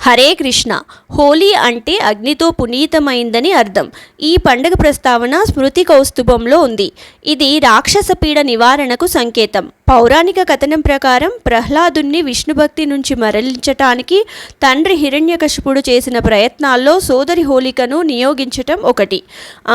హరే కృష్ణ. హోలీ అంటే అగ్నితో పునీతమైందని అర్థం. ఈ పండగ ప్రస్తావన స్మృతి కౌస్తుభంలో ఉంది. ఇది రాక్షస పీడ నివారణకు సంకేతం. పౌరాణిక కథనం ప్రకారం ప్రహ్లాదుణ్ణి విష్ణుభక్తి నుంచి మరలించటానికి తండ్రి హిరణ్యకశిపుడు చేసిన ప్రయత్నాల్లో సోదరి హోలికను నియోగించటం ఒకటి.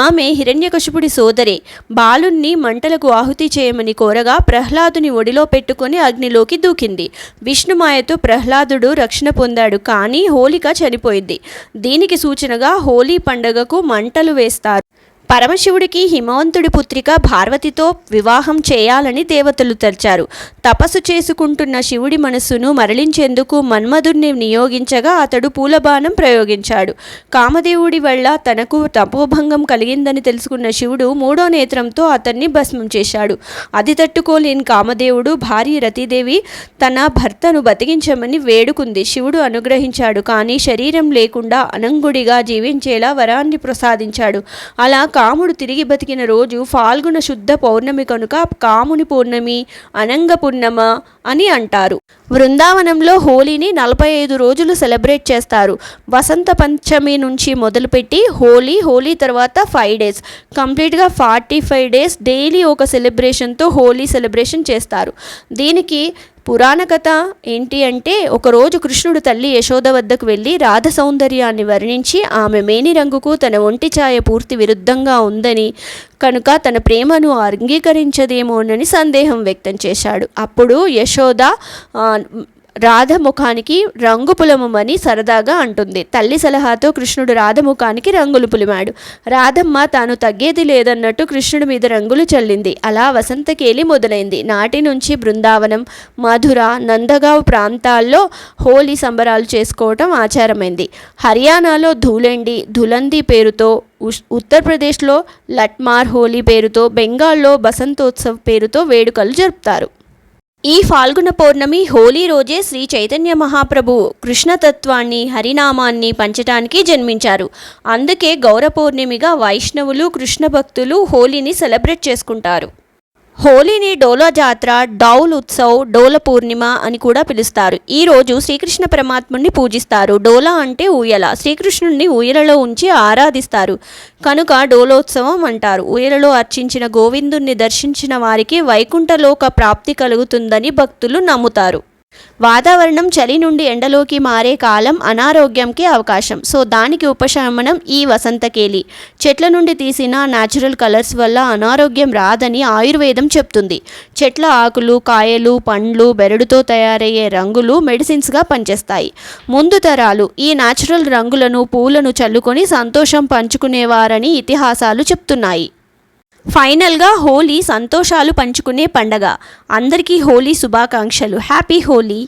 ఆమె హిరణ్యకశిపుడి సోదరే. బాలుణ్ణి మంటలకు ఆహుతి చేయమని కోరగా ప్రహ్లాదుని ఒడిలో పెట్టుకుని అగ్నిలోకి దూకింది. విష్ణుమాయతో ప్రహ్లాదుడు రక్షణ పొందాడు. కానీ హోలిక చనిపోయింది. దీనికి సూచనగా హోలీ పండుగకు మంటలు వేస్తారు. పరమశివుడికి హిమవంతుడి పుత్రిక పార్వతితో వివాహం చేయాలని దేవతలు తలచారు. తపస్సు చేసుకుంటున్న శివుడి మనస్సును మరలించేందుకు మన్మధుడిని నియోగించగా అతడు పూలబాణం ప్రయోగించాడు. కామదేవుడి వల్ల తనకు తపోభంగం కలిగిందని తెలుసుకున్న శివుడు మూడో నేత్రంతో అతన్ని భస్మం చేశాడు. అది తట్టుకోలేని కామదేవుడు భార్య రతీదేవి తన భర్తను బతికించమని వేడుకుంది. శివుడు అనుగ్రహించాడు. కానీ శరీరం లేకుండా అనంగుడిగా జీవించేలా వరాన్ని ప్రసాదించాడు. అలా కాముడు తిరిగి బతికిన రోజు ఫాల్గుణ శుద్ధ పౌర్ణమి కనుక కాముని పౌర్ణమి, అనంగ పున్నమ అని అంటారు. బృందావనంలో హోలీని 45 రోజులు సెలబ్రేట్ చేస్తారు. వసంత పంచమి నుంచి మొదలుపెట్టి హోలీ తర్వాత 5 days, కంప్లీట్గా 45 days డైలీ ఒక సెలబ్రేషన్తో హోలీ సెలబ్రేషన్ చేస్తారు. దీనికి పురాణ కథ ఏంటి అంటే, ఒకరోజు కృష్ణుడు తల్లి యశోద వద్దకు వెళ్ళి రాధ సౌందర్యాన్ని వర్ణించి ఆమె మేని రంగుకు తన ఒంటి ఛాయ పూర్తి విరుద్ధంగా ఉందని కనుక తన ప్రేమను అంగీకరించదేమోనని సందేహం వ్యక్తం చేశాడు. అప్పుడు యశోద రాధ ముఖానికి రంగు పులమని సరదాగా అంటుంది. తల్లి సలహాతో కృష్ణుడు రాధ ముఖానికి రంగులు పులిమాడు. రాధమ్మ తాను తగ్గేది లేదన్నట్టు కృష్ణుడి మీద రంగులు చల్లింది. అలా వసంతకేలి మొదలైంది. నాటి నుంచి బృందావనం, మధుర, నందగావ్ ప్రాంతాల్లో హోలీ సంబరాలు చేసుకోవటం ఆచారమైంది. హర్యానాలో ధులంది పేరుతో, ఉత్తరప్రదేశ్లో లట్మార్ హోలీ పేరుతో, బెంగాల్లో బసంతోత్సవ్ పేరుతో వేడుకలు జరుపుతారు. ఈ ఫాల్గుణ పౌర్ణమి హోలీ రోజే శ్రీ చైతన్య మహాప్రభు కృష్ణతత్వాన్ని, హరినామాన్ని పంచటానికి జన్మించారు. అందుకే గౌర పౌర్ణమిగా వైష్ణవులు, కృష్ణ భక్తులు హోలీని సెలబ్రేట్ చేసుకుంటారు. హోలీని డోలా జాత్ర, డౌల్ ఉత్సవ్, డోల పూర్ణిమ అని కూడా పిలుస్తారు. ఈరోజు శ్రీకృష్ణ పరమాత్ముడిని పూజిస్తారు. డోలా అంటే ఊయల. శ్రీకృష్ణుడిని ఊయలలో ఉంచి ఆరాధిస్తారు కనుక డోలోత్సవం అంటారు. ఊయలలో అర్చించిన గోవిందుణ్ణి దర్శించిన వారికి వైకుంఠలోక ప్రాప్తి కలుగుతుందని భక్తులు నమ్ముతారు. వాతావరణం చలి నుండి ఎండలోకి మారే కాలం అనారోగ్యంకి అవకాశం. సో దానికి ఉపశమనం ఈ వసంతకేలి. చెట్ల నుండి తీసిన న్యాచురల్ కలర్స్ వల్ల అనారోగ్యం రాదని ఆయుర్వేదం చెప్తుంది. చెట్ల ఆకులు, కాయలు, పండ్లు, బెరడుతో తయారయ్యే రంగులు మెడిసిన్స్గా పనిచేస్తాయి. ముందు తరాలు ఈ న్యాచురల్ రంగులను, పూలను చల్లుకొని సంతోషం పంచుకునేవారని ఇతిహాసాలు చెప్తున్నాయి. ఫైనల్గా హోలీ సంతోషాలు పంచుకునే పండగ. అందరికీ హోలీ శుభాకాంక్షలు. హ్యాపీ హోలీ.